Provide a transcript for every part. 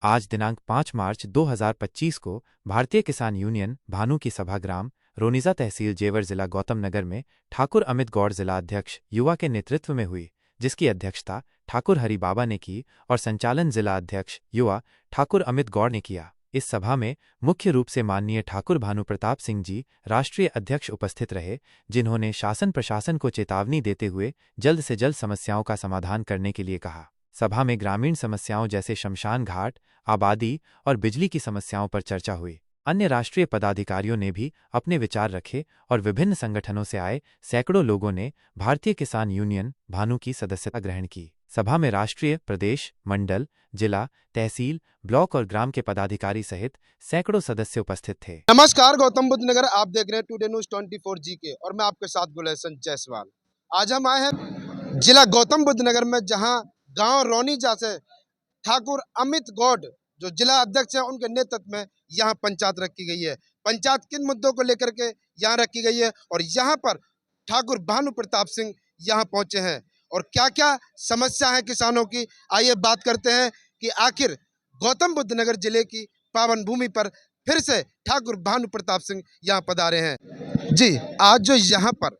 आज दिनांक 5 मार्च 2025 को भारतीय किसान यूनियन भानु की सभाग्राम रोनिजा तहसील जेवर जिला गौतम नगर में ठाकुर अमित गौड़ जिला अध्यक्ष युवा के नेतृत्व में हुई, जिसकी अध्यक्षता ठाकुर हरि बाबा ने की और संचालन जिला अध्यक्ष युवा ठाकुर अमित गौड़ ने किया। इस सभा में मुख्य रूप से माननीय ठाकुर भानु प्रताप सिंह जी राष्ट्रीय अध्यक्ष उपस्थित रहे, जिन्होंने शासन प्रशासन को चेतावनी देते हुए जल्द से जल्द समस्याओं का समाधान करने के लिए कहा। सभा में ग्रामीण समस्याओं जैसे शमशान घाट, आबादी और बिजली की समस्याओं पर चर्चा हुई। अन्य राष्ट्रीय पदाधिकारियों ने भी अपने विचार रखे और विभिन्न संगठनों से आए सैकड़ों लोगों ने भारतीय किसान यूनियन भानु की सदस्यता ग्रहण की। सभा में राष्ट्रीय, प्रदेश, मंडल, जिला, तहसील, ब्लॉक और ग्राम के पदाधिकारी सहित सैकड़ों सदस्य उपस्थित थे। नमस्कार, गौतम बुद्ध नगर आप देख रहे हैं टुडे न्यूज़ 24 GK और मैं आपके साथ गुलेशन जायसवाल। आज हम आए हैं जिला गौतम बुद्ध नगर में, जहां गांव रोनिजा से ठाकुर अमित गौड़ जो जिला अध्यक्ष हैं उनके नेतृत्व में यहां पंचायत रखी गई है। पंचायत किन मुद्दों को लेकर के यहां रखी गई है और यहां पर ठाकुर भानु प्रताप सिंह यहां पहुंचे हैं और क्या क्या समस्या है किसानों की, आइए बात करते हैं कि आखिर गौतम बुद्ध नगर जिले की पावन भूमि पर फिर से ठाकुर भानु प्रताप सिंह यहाँ पधारे हैं। जी, आज जो यहाँ पर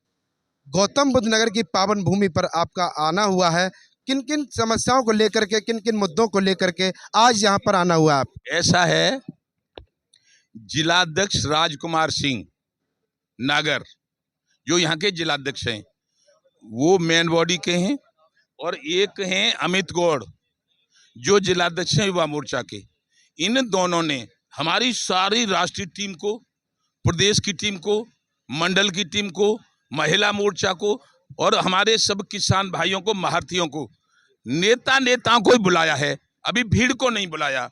गौतम बुद्ध नगर की पावन भूमि पर आपका आना हुआ है, किन किन समस्याओं को लेकर के, किन किन मुद्दों को लेकर के आज यहाँ पर आना हुआ है आप? ऐसा है, जिलाध्यक्ष राजकुमार सिंह नागर जो यहाँ के जिलाध्यक्ष हैं वो मेन बॉडी के हैं और एक हैं अमित गौड़ जो जिलाध्यक्ष हैं युवा मोर्चा के। इन दोनों ने हमारी सारी राष्ट्रीय टीम को, प्रदेश की टीम को, मंडल की टीम को, महिला मोर्चा को और हमारे सब किसान भाइयों को, महारथियों को, नेताओं को ही बुलाया है, अभी भीड़ को नहीं बुलाया।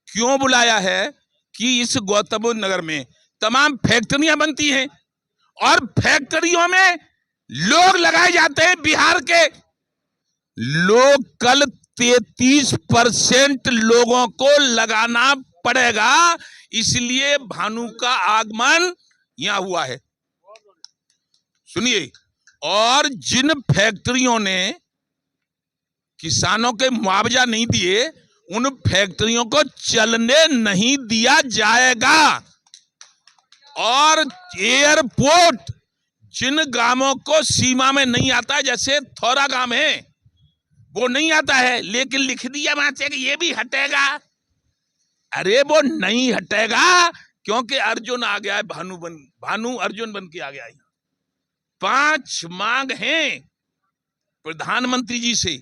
क्यों बुलाया है कि इस गौतम बुद्ध नगर में तमाम फैक्ट्रियां बनती हैं और फैक्ट्रियों में लोग लगाए जाते हैं बिहार के लोग। कल 33% लोगों को लगाना पड़ेगा, इसलिए भानु का आगमन यहां हुआ है। सुनिए, और जिन फैक्ट्रियों ने किसानों के मुआवजा नहीं दिए उन फैक्ट्रियों को चलने नहीं दिया जाएगा। और एयरपोर्ट जिन गांवों को सीमा में नहीं आता है, जैसे थोड़ा गांव है वो नहीं आता है, लेकिन लिख दिया वहां से कि ये भी हटेगा। अरे वो नहीं हटेगा क्योंकि अर्जुन आ गया है, भानु अर्जुन बन के आ गया है। 5 मांग हैं प्रधानमंत्री जी से।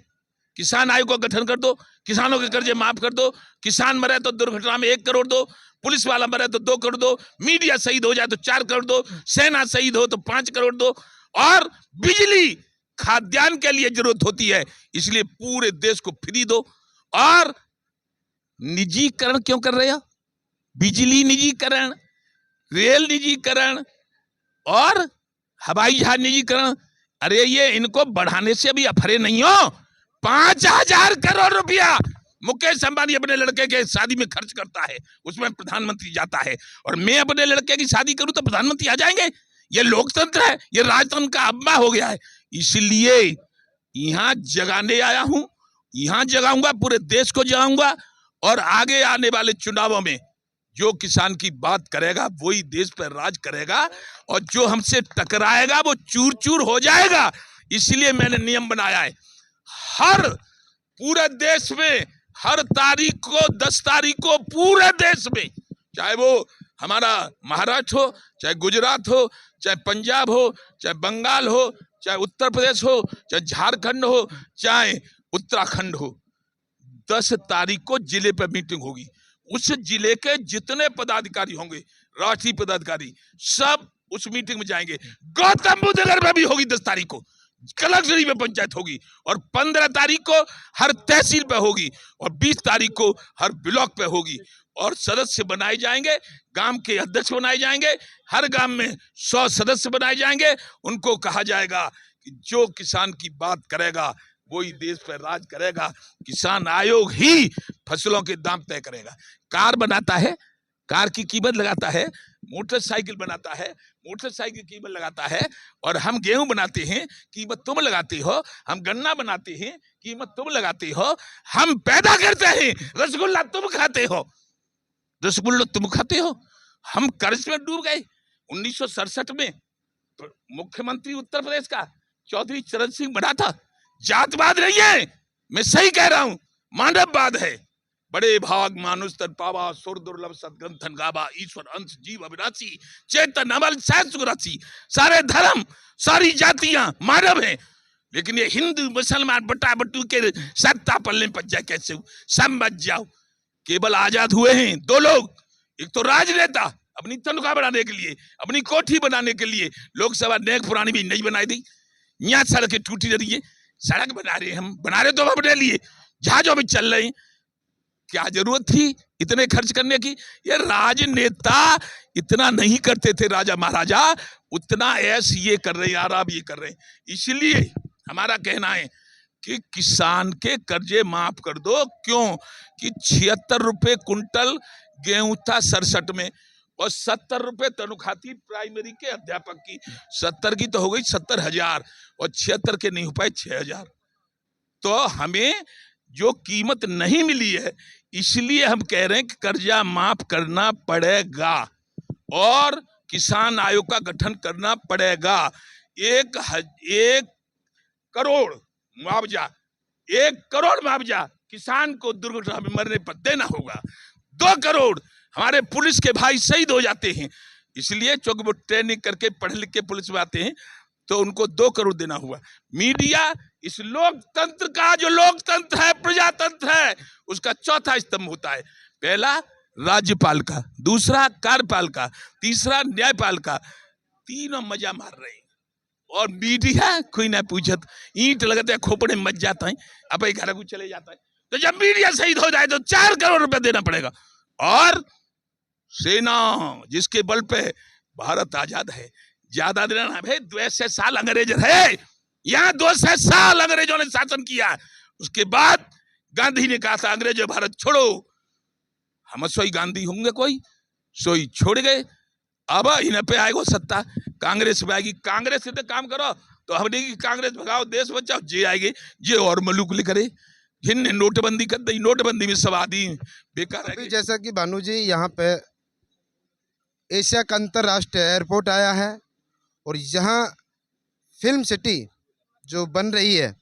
किसान आयोग का गठन कर दो, किसानों के कर्जे माफ कर दो, किसान मरे तो दुर्घटना में 1 करोड़ दो, पुलिस वाला मरे तो 2 करोड़ दो, मीडिया शहीद हो जाए तो 4 करोड़ दो, सेना शहीद हो तो 5 करोड़ दो, और बिजली खाद्यान्न के लिए जरूरत होती है इसलिए पूरे देश को फ्री दो। और निजीकरण क्यों कर रहे हो? बिजली निजीकरण, रेल निजीकरण और हवाई जहाज निजीकरण। अरे ये इनको बढ़ाने से अभी अफरे नहीं हो। 5000 करोड़ रुपया मुकेश अंबानी अपने लड़के के शादी में खर्च करता है, उसमें प्रधानमंत्री जाता है, और मैं अपने लड़के की शादी करूं तो प्रधानमंत्री आ जाएंगे। ये लोकतंत्र है, ये राजतंत्र का अब्बा हो गया है। इसलिए यहां जगाने आया हूं, यहां जगाऊंगा, पूरे देश को जगाऊंगा और आगे आने वाले चुनावों में जो किसान की बात करेगा वही देश पर राज करेगा और जो हमसे टकराएगा वो चूर चूर हो जाएगा। इसलिए मैंने नियम बनाया है, हर पूरे देश में हर तारीख को 10 तारीख को पूरे देश में, चाहे वो हमारा महाराष्ट्र हो, चाहे गुजरात हो, चाहे पंजाब हो, चाहे बंगाल हो, चाहे उत्तर प्रदेश हो, चाहे झारखंड हो, चाहे उत्तराखंड हो, 10 तारीख को जिले पर मीटिंग होगी। उस जिले के जितने पदाधिकारी होंगे, राष्ट्रीय पदाधिकारी, सब उस मीटिंग में जाएंगे। गौतम बुद्ध नगर में भी होगी 10 तारीख को, कलेक्टरी में पंचायत होगी, और 15 तारीख को हर तहसील पे होगी, और 20 तारीख को हर ब्लॉक पे होगी। और सदस्य बनाए जाएंगे, गांव के अध्यक्ष बनाए जाएंगे, हर गांव में 100 सदस्य बनाए जाएंगे। उनको कहा जाएगा कि जो किसान की बात करेगा वही देश पर राज करेगा। किसान आयोग ही फसलों के दाम तय करेगा। कार बनाता है, कार की कीमत लगाता है, मोटरसाइकिल बनाता है, मोटरसाइकिल की कीमत लगाता है, और हम गेहूं बनाते हैं, कीमत तुम लगाते हो, हम गन्ना बनाते हैं, कीमत तुम लगाते हो, हम पैदा करते हैं, रसगुल्ला तुम खाते हो, रसगुल्ला तुम खाते हो। हम कर्ज में डूब गए। 1967 में मुख्यमंत्री उत्तर प्रदेश का चौधरी चरण सिंह बना था। जातवाद नहीं है, मैं सही कह रहा हूं, मानववाद है। बड़े भाग मानुष तन पावा, सुर दुर्लभ सदग्रंथन गावा, ईश्वर अंश जीव अविनाशी, चेतन अमल सहज सुरासी। सारे धर्म, सारी जातियां मानव हैं, लेकिन ये हिंदू मुसलमान बटा बटू के सत्ता पल्ले पच जाए कैसे हो? समझ जाओ, केवल आजाद हुए हैं दो लोग, एक तो राजनेता अपनी तनख्वाह बढ़ाने के लिए, अपनी कोठी बनाने के लिए लोकसभा नेक पुरानी भी नहीं बनाई दी, यहाँ सड़कें टूटी रही है, सड़क बना रहे हम, बना रहे तो हम अपने लिए, जहाजों में चल रहे हैं। क्या जरूरत थी इतने खर्च करने की? ये राजनेता इतना नहीं करते थे, राजा महाराजा उतना ऐसे ये कर रहे हैं, आराम ये कर रहे हैं। इसलिए हमारा कहना है कि किसान के कर्जे माफ कर दो। क्यों कि 76 रुपए कुंटल गेहूं था 67 में, और 70 रुपए तनख्वाह थी प्राइमरी के अध्यापक की। 70 की तो हो गई 70,000, और 76 के नहीं हो पाए 6,000। तो हमें जो कीमत नहीं मिली है, इसलिए हम कह रहे हैं कि कर्जा माफ करना पड़ेगा और किसान आयोग का गठन करना पड़ेगा। 1 करोड़ मुआवजा, 1 करोड़ मुआवजा किसान को दुर्घटना में मरने पर देना होगा। 2 करोड़ हमारे पुलिस के भाई शहीद हो जाते हैं, इसलिए चूंकि वो ट्रेनिंग करके पढ़ लिख के पुलिस में आते हैं, तो उनको 2 करोड़ देना हुआ। मीडिया इस लोकतंत्र का, जो लोकतंत्र है, प्रजातंत्र है, उसका चौथा स्तंभ होता है। पहला राज्यपाल का, दूसरा कार्यपाल का, तीसरा न्यायपाल का। तीनों मजा मार रहे हैं, और मीडिया कोई ना पूछत, ईंट लगते हैं खोपड़े में मच जाता है, अब घर को चले जाता है। तो जब मीडिया शहीद हो जाए तो 4 करोड़ रुपया देना पड़ेगा। और सेना जिसके बल पे भारत आजाद है, ज्यादा देना भाई, 200 साल अंग्रेज रहे यहाँ, 200 साल अंग्रेजों ने शासन किया। उसके बाद गांधी ने कहा था अंग्रेजों भारत छोड़ो, हम सोई गांधी होंगे कोई सोई छोड़ गए। अब इन पे आएगा सत्ता, कांग्रेस में आएगी, कांग्रेस से तो काम करो, तो हम नहीं कि कांग्रेस भगाओ देश बचाओ, जे आएगी जे और मलूक करे, जिनने नोटबंदी कर दी, नोटबंदी में सब आदमी बेकार है। जैसा कि भानु जी यहाँ पे एशिया का अंतरराष्ट्रीय एयरपोर्ट आया है, और यहाँ फिल्म सिटी जो बन रही है,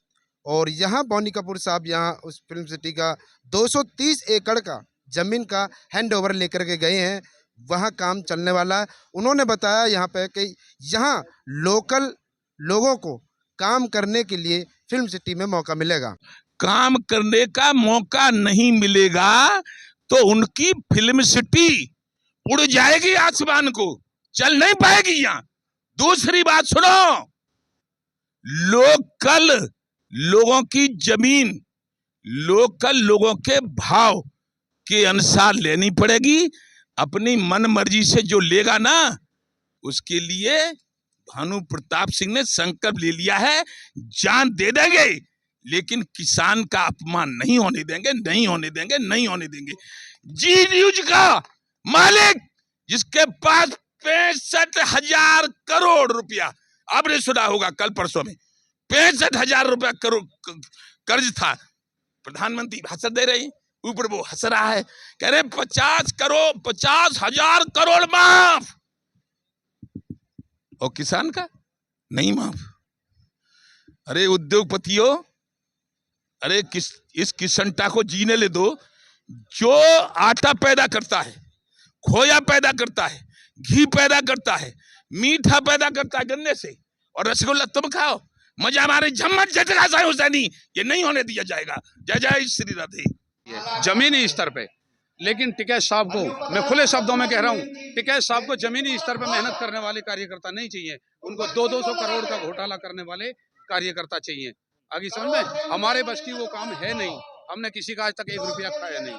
और यहाँ बोनी कपूर साहब यहाँ उस फिल्म सिटी का 230 एकड़ का जमीन का हैंडओवर लेकर के गए हैं, वहाँ काम चलने वाला है। उन्होंने बताया यहाँ पे कि यहाँ लोकल लोगों को काम करने के लिए फिल्म सिटी में मौका मिलेगा। काम करने का मौका नहीं मिलेगा तो उनकी फिल्म सिटी उड़ जाएगी आसमान को, चल नहीं पाएगी यहाँ। दूसरी बात सुनो, लोकल लोगों की जमीन लोकल लोगों के भाव के अनुसार लेनी पड़ेगी। अपनी मन मर्जी से जो लेगा ना, उसके लिए भानु प्रताप सिंह ने संकल्प ले लिया है, जान दे देंगे, लेकिन किसान का अपमान नहीं होने देंगे, नहीं होने देंगे, नहीं होने देंगे। जी न्यूज का मालिक जिसके पास 65,000 करोड़ रुपया, आपने सुना होगा कल परसों में 65,000 रुपया कर्ज था, प्रधानमंत्री भाषण दे रहे हैं, ऊपर वो हंस रहा है, कह रहे 50,000 करोड़ माफ, और किसान का नहीं माफ। अरे उद्योगपतियों, अरे इस किसनटा को जीने ले दो। जो आटा पैदा करता है, खोया पैदा करता है, घी पैदा करता है, मीठा पैदा करता है गन्ने से, और रसगुल्ला तुम खाओ, मजा हमारे झम्मट झटका सा हुसैनी, ये नहीं होने दिया जाएगा। जय जय श्री राधे। जमीनी स्तर पे, लेकिन टिकैत साहब को मैं खुले शब्दों में कह रहा हूँ, टिकैत साहब को जमीनी स्तर पे मेहनत करने वाले कार्यकर्ता नहीं चाहिए, उनको 200 करोड़ का घोटाला करने वाले कार्यकर्ता चाहिए। आगे समझ में, हमारे बस की वो काम है नहीं, हमने किसी का आज तक 1 रुपया खाया नहीं,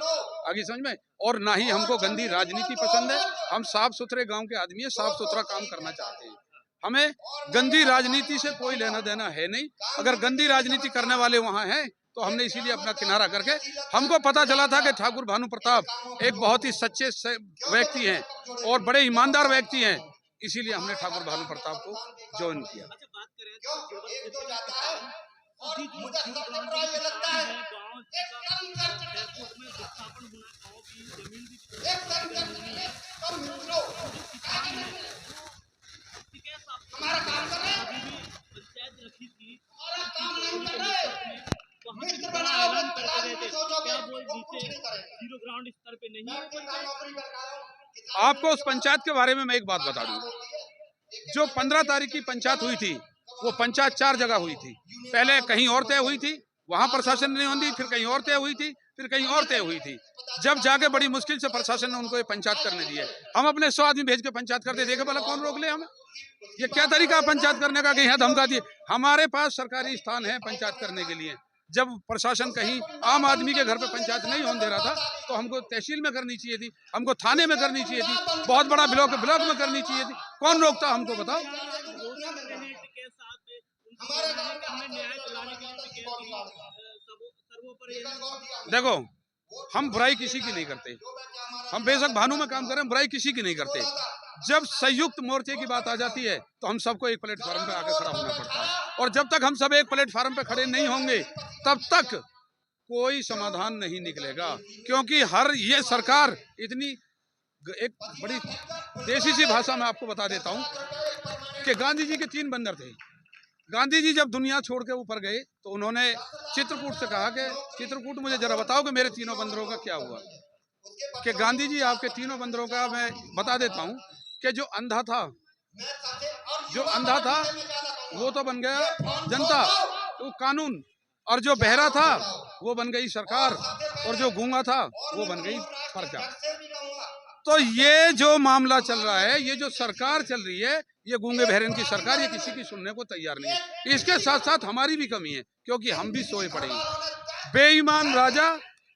आगे समझ में, और ना ही हमको गंदी राजनीति पसंद है। हम साफ सुथरे गांव के आदमी है, साफ सुथरा काम करना चाहते हैं, हमें गंदी राजनीति से कोई लेना देना है नहीं। अगर गंदी राजनीति करने वाले वहां हैं तो हमने इसीलिए अपना किनारा करके, हमको पता चला था कि ठाकुर भानु प्रताप एक बहुत ही सच्चे व्यक्ति हैं और बड़े ईमानदार व्यक्ति हैं, इसीलिए हमने ठाकुर भानु प्रताप को ज्वाइन किया। आपको उस पंचायत के बारे में मैं एक बात बता दूं, जो 15 तारीख की पंचायत हुई थी, वो पंचायत 4 जगह हुई थी। पहले कहीं और तय हुई थी, वहां प्रशासन ने नहीं दी, फिर कहीं और तय हुई थी, फिर कहीं और तय हुई थी। जब जाके बड़ी मुश्किल से प्रशासन ने उनको ये पंचायत करने दी है। हम अपने 100 आदमी भेज के पंचायत करते, देखे भला कौन रोक ले हमें? ये क्या तरीका पंचायत करने का कि यहाँ धमका दिए? हमारे पास सरकारी स्थान है पंचायत करने के लिए। जब प्रशासन कहीं आम आदमी के घर पे पंचायत नहीं होने दे रहा था, तो हमको तहसील में करनी चाहिए थी, हमको थाने में करनी चाहिए थी, बहुत बड़ा ब्लॉक में करनी चाहिए थी। कौन रोकता हमको, बताओ? देखो, हम बुराई किसी की नहीं करते, हम बेशक भानु में काम करें, बुराई किसी की नहीं करते। जब संयुक्त मोर्चे की बात आ जाती है तो हम सबको एक प्लेटफार्म पे आके खड़ा होना पड़ता है, और जब तक हम सब एक प्लेटफार्म पे खड़े नहीं होंगे तब तक कोई समाधान नहीं निकलेगा। क्योंकि ये सरकार इतनी, एक बड़ी देसी सी भाषा में आपको बता देता हूँ कि गांधी जी के 3 बंदर थे। गांधी जी जब दुनिया छोड़ के ऊपर गए तो उन्होंने चित्रकूट से कहा कि चित्रकूट, मुझे जरा बताओ कि मेरे 3 बंदरों का क्या हुआ। कि गांधी जी, आपके 3 बंदरों का मैं बता देता हूँ कि जो अंधा था वो तो बन गया जनता, वो कानून, और जो बहरा था वो बन गई सरकार, और जो गूंगा था वो बन गई प्रजा। तो ये जो मामला चल रहा है, ये जो सरकार चल रही है, ये गूंगे बहरे की सरकार, ये किसी की सुनने को तैयार नहीं है। इसके साथ साथ हमारी भी कमी है, क्योंकि हम भी सोए पड़े हैं। बेईमान राजा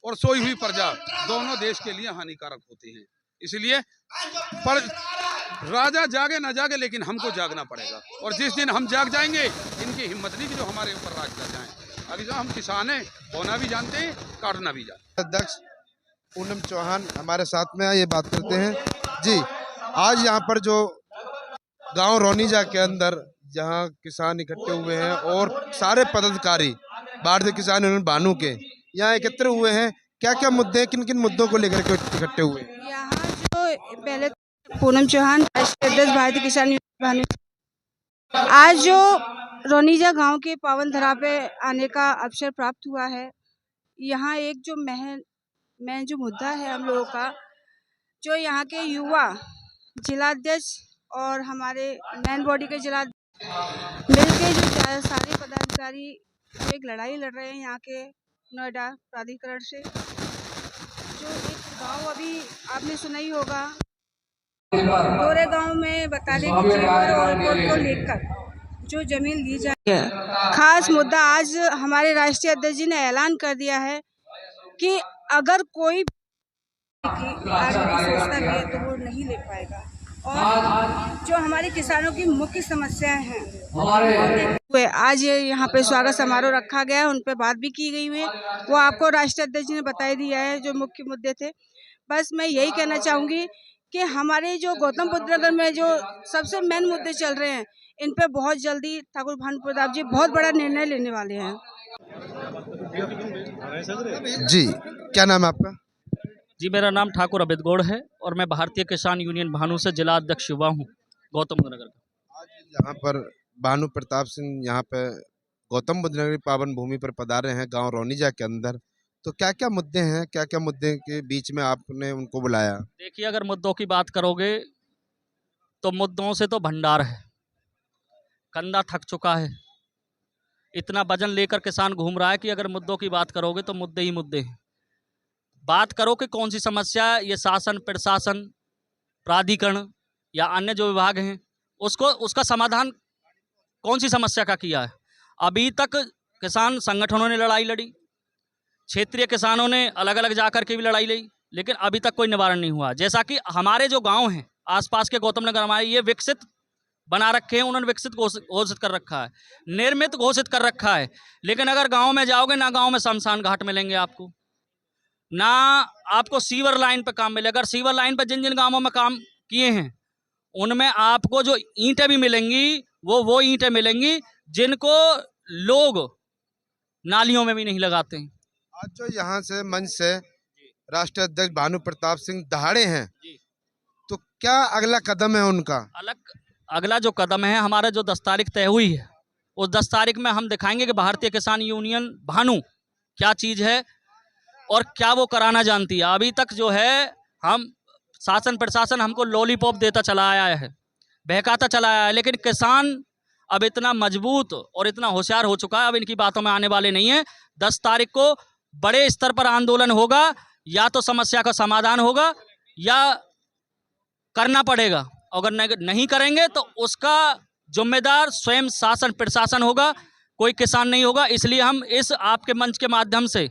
और सोई हुई प्रजा दोनों देश के लिए हानिकारक होते हैं। इसलिए पर राजा जागे ना जागे, लेकिन हमको जागना पड़ेगा, और जिस दिन हम जाग जाएंगे, इनकी हिम्मत नहीं कि जो हमारे ऊपर राज कर जाए। अभी जो हम किसान हैं, बोना भी जानते हैं, काटना भी जानते हैं। अध्यक्ष पूनम चौहान हमारे साथ में, ये बात करते हैं जी। आज यहाँ पर जो गांव रोनीजा के अंदर जहाँ किसान इकट्ठे हुए हैं और सारे पदाधिकारी भारतीय किसान यूनियन भानु के यहाँ एकत्र हुए हैं, क्या क्या मुद्दे, किन किन मुद्दों को लेकर के इकट्ठे हुए हैं? यहाँ जो पहले पूनम चौहान, राष्ट्रीय अध्यक्ष भारतीय किसान यूनियन भानु, आज जो रोनीजा गांव के पावन धरा पे आने का अवसर प्राप्त हुआ है, यहाँ एक जो मेन जो मुद्दा है हम लोगों का, जो यहाँ के युवा जिलाध्यक्ष और हमारे मेन बॉडी के जिला मिलके जो सारे पदाधिकारी एक लड़ाई लड़ रहे हैं यहाँ के नोएडा प्राधिकरण से। जो एक गांव अभी आपने सुना ही होगा, गोरे गांव में बताने की जेवर और कोर्ट को लेकर जो जमीन ली जाती है, खास मुद्दा आज हमारे राष्ट्रीय अध्यक्ष जी ने ऐलान कर दिया है कि अगर कोई सोचता भी है तो वो नहीं ले पाएगा। और जो हमारे किसानों की मुख्य समस्याएं हैं, आज यहाँ पे स्वागत समारोह रखा गया है, उन पे बात भी की गई हुई है, वो आपको राष्ट्रीय अध्यक्ष जी ने बता दिया है जो मुख्य मुद्दे थे। बस मैं यही कहना चाहूँगी कि हमारे जो गौतम बुद्ध नगर में जो सबसे मेन मुद्दे चल रहे हैं, इन पे बहुत जल्दी ठाकुर भानु प्रताप जी बहुत बड़ा निर्णय लेने वाले हैं। जी, क्या नाम है आपका? जी, मेरा नाम ठाकुर अमित गौड़ है और मैं भारतीय किसान यूनियन भानु से जिला अध्यक्ष युवा हूँ, गौतम बुद्ध नगर का। आज यहाँ पर भानु प्रताप सिंह यहाँ पे गौतम बुद्ध नगर पावन भूमि पर पधारे हैं गांव रोनीजा के अंदर, तो क्या क्या मुद्दे हैं, क्या क्या मुद्दे के बीच में आपने उनको बुलाया? देखिए, अगर मुद्दों की बात करोगे तो मुद्दों से तो भंडार है, कंधा थक चुका है, इतना वजन लेकर किसान घूम रहा है कि अगर मुद्दों की बात करोगे तो मुद्दे ही मुद्दे हैं। बात करो कि कौन सी समस्या ये शासन, प्रशासन, प्राधिकरण या अन्य जो विभाग हैं उसका समाधान कौन सी समस्या का किया है? अभी तक किसान संगठनों ने लड़ाई लड़ी, क्षेत्रीय किसानों ने अलग अलग जाकर के भी लड़ाई लड़ी, लेकिन अभी तक कोई निवारण नहीं हुआ। जैसा कि हमारे जो गांव हैं आसपास के गौतम नगर, हमारे ये विकसित बना रखे हैं, उन्होंने विकसित घोषित कर रखा है, निर्मित घोषित कर रखा है। लेकिन अगर गांव में जाओगे ना, गांव में शमशान घाट मिलेंगे आपको, ना आपको सीवर लाइन पे काम मिलेगा। अगर सीवर लाइन पे जिन जिन गांवों में काम किए हैं उनमें आपको जो ईंटें भी मिलेंगी वो ईंटें मिलेंगी जिनको लोग नालियों में भी नहीं लगाते हैं। आज जो यहाँ से मंच से राष्ट्रीय अध्यक्ष भानु प्रताप सिंह दहाड़े हैं, तो क्या अगला कदम है उनका? अगला जो कदम है, हमारा जो 10 तारीख तय हुई है, उस 10 तारीख में हम दिखाएंगे कि भारतीय किसान यूनियन भानु क्या चीज़ है और क्या वो कराना जानती है। अभी तक जो है हम शासन प्रशासन हमको लॉलीपॉप देता चला आया है, बहकाता चला आया है, लेकिन किसान अब इतना मजबूत और इतना होशियार हो चुका है, अब इनकी बातों में आने वाले नहीं है। 10 तारीख को बड़े स्तर पर आंदोलन होगा, या तो समस्या का समाधान होगा या करना पड़ेगा। अगर नहीं करेंगे तो उसका जिम्मेदार स्वयं शासन प्रशासन होगा, कोई किसान नहीं होगा। इसलिए हम इस आपके मंच के माध्यम से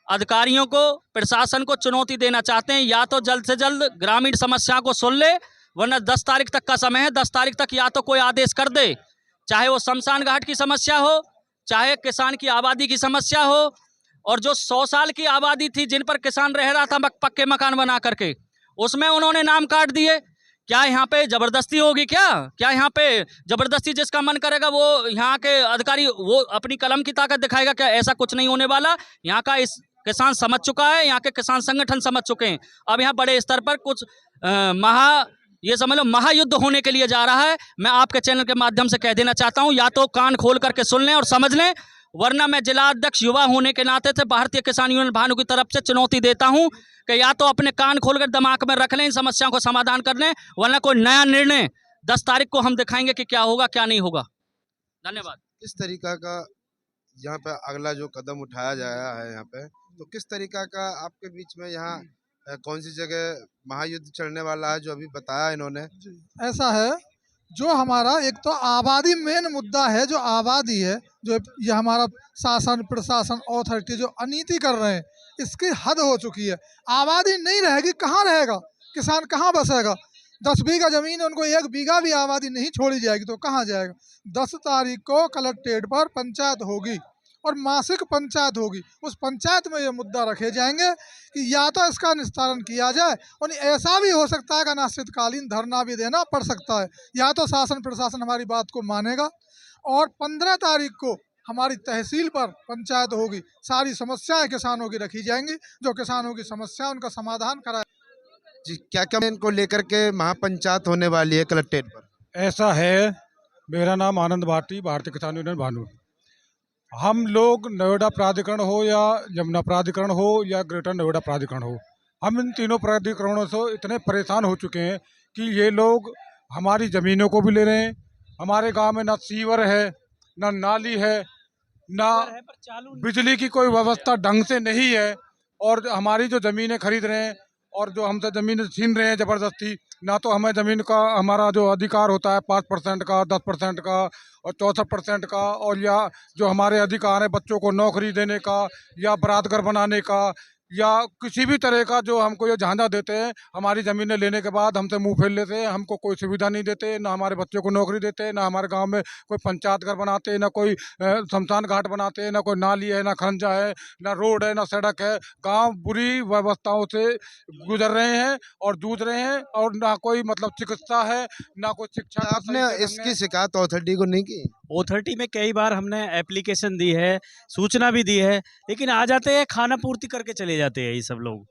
अधिकारियों को, प्रशासन को चुनौती देना चाहते हैं, या तो जल्द से जल्द ग्रामीण समस्या को सुन ले, वरना 10 तारीख तक का समय है। 10 तारीख तक या तो कोई आदेश कर दे, चाहे वो शमशान घाट की समस्या हो, चाहे किसान की आबादी की समस्या हो, और जो 100 साल की आबादी थी जिन पर किसान रह रहा था पक्के मकान बना करके, उसमें उन्होंने नाम काट दिए। क्या यहाँ पे जबरदस्ती होगी? क्या यहाँ पे जबरदस्ती जिसका मन करेगा वो यहाँ के अधिकारी वो अपनी कलम की ताकत दिखाएगा? क्या ऐसा कुछ नहीं होने वाला। यहाँ का इस किसान समझ चुका है, यहाँ के किसान संगठन समझ चुके हैं। अब यहाँ बड़े स्तर पर कुछ ये समझ लो महायुद्ध होने के लिए जा रहा है। मैं आपके चैनल के माध्यम से कह देना चाहता हूँ, या तो कान खोल करके सुन लें और समझ लें, वरना मैं जिला अध्यक्ष युवा होने के नाते से भारतीय किसान यूनियन भानु की तरफ से चुनौती देता हूं कि या तो अपने कान खोलकर दिमाग में रख लें, इन समस्याओं को समाधान कर लें, वरना कोई नया निर्णय 10 तारीख को हम दिखाएंगे कि क्या होगा क्या नहीं होगा। धन्यवाद। किस तरीका का यहाँ पे अगला जो कदम उठाया जाया है यहाँ पे, तो किस तरीका का आपके बीच में यहाँ कौन सी जगह महायुद्ध चलने वाला है जो अभी बताया इन्होंने? ऐसा है, जो हमारा एक तो आबादी मेन मुद्दा है, जो आबादी है, जो ये हमारा शासन प्रशासन अथॉरिटी जो अनीति कर रहे हैं, इसकी हद हो चुकी है। आबादी नहीं रहेगी, कहाँ रहेगा किसान, कहाँ बसेगा? 10 बीघा जमीन है, उनको 1 बीघा भी आबादी नहीं छोड़ी जाएगी तो कहाँ जाएगा? 10 तारीख को कलेक्ट्रेट पर पंचायत होगी और मासिक पंचायत होगी। उस पंचायत में ये मुद्दा रखे जाएंगे कि या तो इसका निस्तारण किया जाए, और ऐसा भी हो सकता है कि अनिश्चितकालीन धरना भी देना पड़ सकता है, या तो शासन प्रशासन हमारी बात को मानेगा। और 15 तारीख को हमारी तहसील पर पंचायत होगी, सारी समस्याएं किसानों की रखी जाएंगी, जो किसानों की समस्या उनका समाधान कराए। जी, क्या क्या इनको लेकर के महापंचायत होने वाली है कलेक्ट्रेट पर? ऐसा है, मेरा नाम आनंद भाटी, भारतीय किसान यूनियन भानु। हम लोग नोएडा प्राधिकरण हो या यमुना प्राधिकरण हो या ग्रेटर नोएडा प्राधिकरण हो, हम इन तीनों प्राधिकरणों से इतने परेशान हो चुके हैं कि ये लोग हमारी ज़मीनों को भी ले रहे हैं। हमारे गांव में ना सीवर है, ना नाली है, ना बिजली की कोई व्यवस्था ढंग से नहीं है, और हमारी जो ज़मीनें खरीद रहे हैं और जो हमसे ज़मीन छीन रहे हैं ज़बरदस्ती, ना तो हमें ज़मीन का हमारा जो अधिकार होता है 5% का, 10% का और 64% का, और या जो हमारे अधिकार है बच्चों को नौकरी देने का या बरातघर बनाने का या किसी भी तरह का जो हमको ये झांझा देते हैं, हमारी ज़मीनें लेने के बाद हमसे मुंह फेर लेते हैं, हमको कोई सुविधा नहीं देते, ना हमारे बच्चों को नौकरी देते, ना हमारे गांव में कोई पंचायत घर बनाते, ना कोई शमशान घाट बनाते, ना कोई नाली है, ना खरंजा है, ना रोड है, ना सड़क है। गांव बुरी व्यवस्थाओं से गुजर रहे हैं और जूझ रहे हैं, और ना कोई मतलब चिकित्सा है, ना कोई शिक्षा। आपने इसकी शिकायत अथॉरिटी को नहीं की? अथॉरिटी में कई बार हमने एप्लीकेशन दी है, सूचना भी दी है, लेकिन आ जाते हैं खाना पूर्ति करके चले जाते हैं ये सब लोग।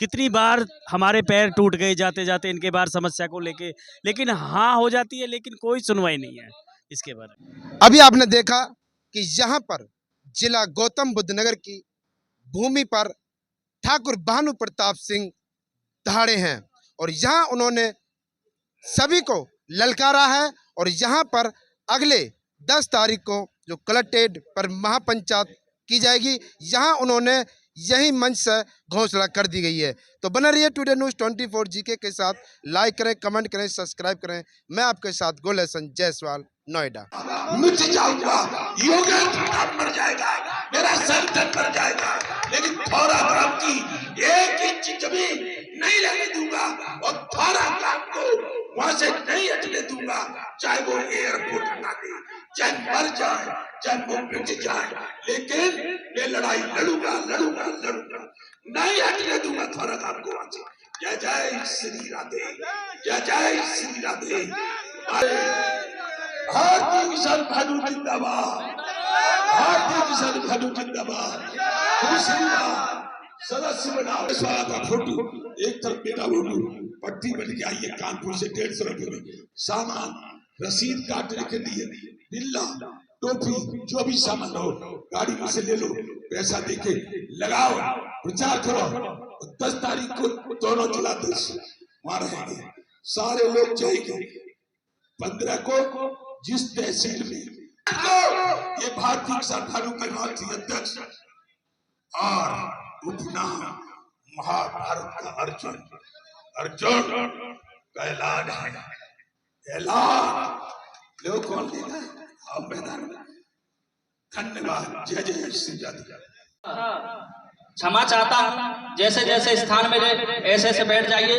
कितनी बार हमारे पैर टूट गए जाते जाते इनके बार समस्या को लेके, लेकिन हाँ हो जाती है, लेकिन कोई सुनवाई नहीं है इसके बारे में। अभी आपने देखा कि यहाँ पर जिला गौतम बुद्ध नगर की भूमि पर ठाकुर भानु प्रताप सिंह दहाड़े हैं, और यहाँ उन्होंने सभी को ललकारा है, और यहाँ पर अगले 10 तारीख को जो कलेक्ट्रेट पर महापंचायत की जाएगी, यहाँ उन्होंने यही मंच से घोषणा कर दी गई है। तो बना रहिए टुडे न्यूज़ 24 जीके के साथ। लाइक करें, कमेंट करें, सब्सक्राइब करें। मैं आपके साथ गोलेसन जायसवाल, नोएडा। मिट जाऊंगा, योगेंद्र मर जाएगा, मेरा संतन मर जाएगा, लेकिन थोड़ा ग्राम की 1 इंच जमीन नहीं लेने दूंगा, और थोड़ा ग्राम को वहां से नहीं हटने दूंगा, चाहे वो एयरपोर्ट हटा दे, चाहे मर जाए, चाहे वो मिट जाए, लेकिन ये लड़ाई लड़ूंगा लड़ूंगा लड़ूंगा, नहीं हटने दूंगा थोड़ा काम को। जय जय श्री राधे, जय जय श्री राधे। भारतीय किसान भानु जिंदाबाद, भारतीय किसान भानु जिंदाबाद। दूसरी बात, सदस्य बनाओ का फोटो, एक तरफ मेरा फोटो, पट्टी बन के आई है कानपुर से 150 रुपए में, सामान रसीद काटने के लिए, बिल्ला टोपी जो भी सामान हो गाड़ी में से ले लो, पैसा देके लगाओ, प्रचार करो। 10 तारीख को दोनों जिला वहां रहेंगे, सारे लोग जाएंगे। 15 को जिस तहसील में ये भारतीय किसान भानु के राष्ट्रीय अध्यक्ष और उपनाम महाभारत का अर्जुन, अर्जुन का ऐलान है, ऐलान लोग कौन देगा आप मैदान में। धन्यवाद, जय जय श्री राधे। क्षमा चाहता हूँ, जैसे जैसे स्थान में ऐसे ऐसे बैठ जाइए।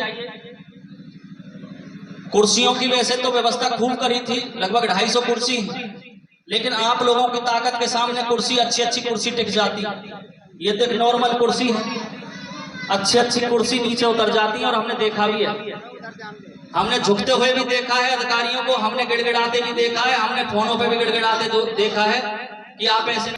कुर्सियों की वैसे तो व्यवस्था खूब करी थी, लगभग 250 कुर्सी, लेकिन आप लोगों की ताकत के सामने कुर्सी अच्छी कुर्सी टिक जाती। ये तो नॉर्मल कुर्सी है, अच्छी कुर्सी नीचे उतर जाती है। और हमने देखा भी है, हमने झुकते हुए भी देखा है अधिकारियों को, हमने गिड़गिड़ाते भी देखा है, हमने फोनों पे भी गिड़गिड़ाते देखा है कि आप ऐसे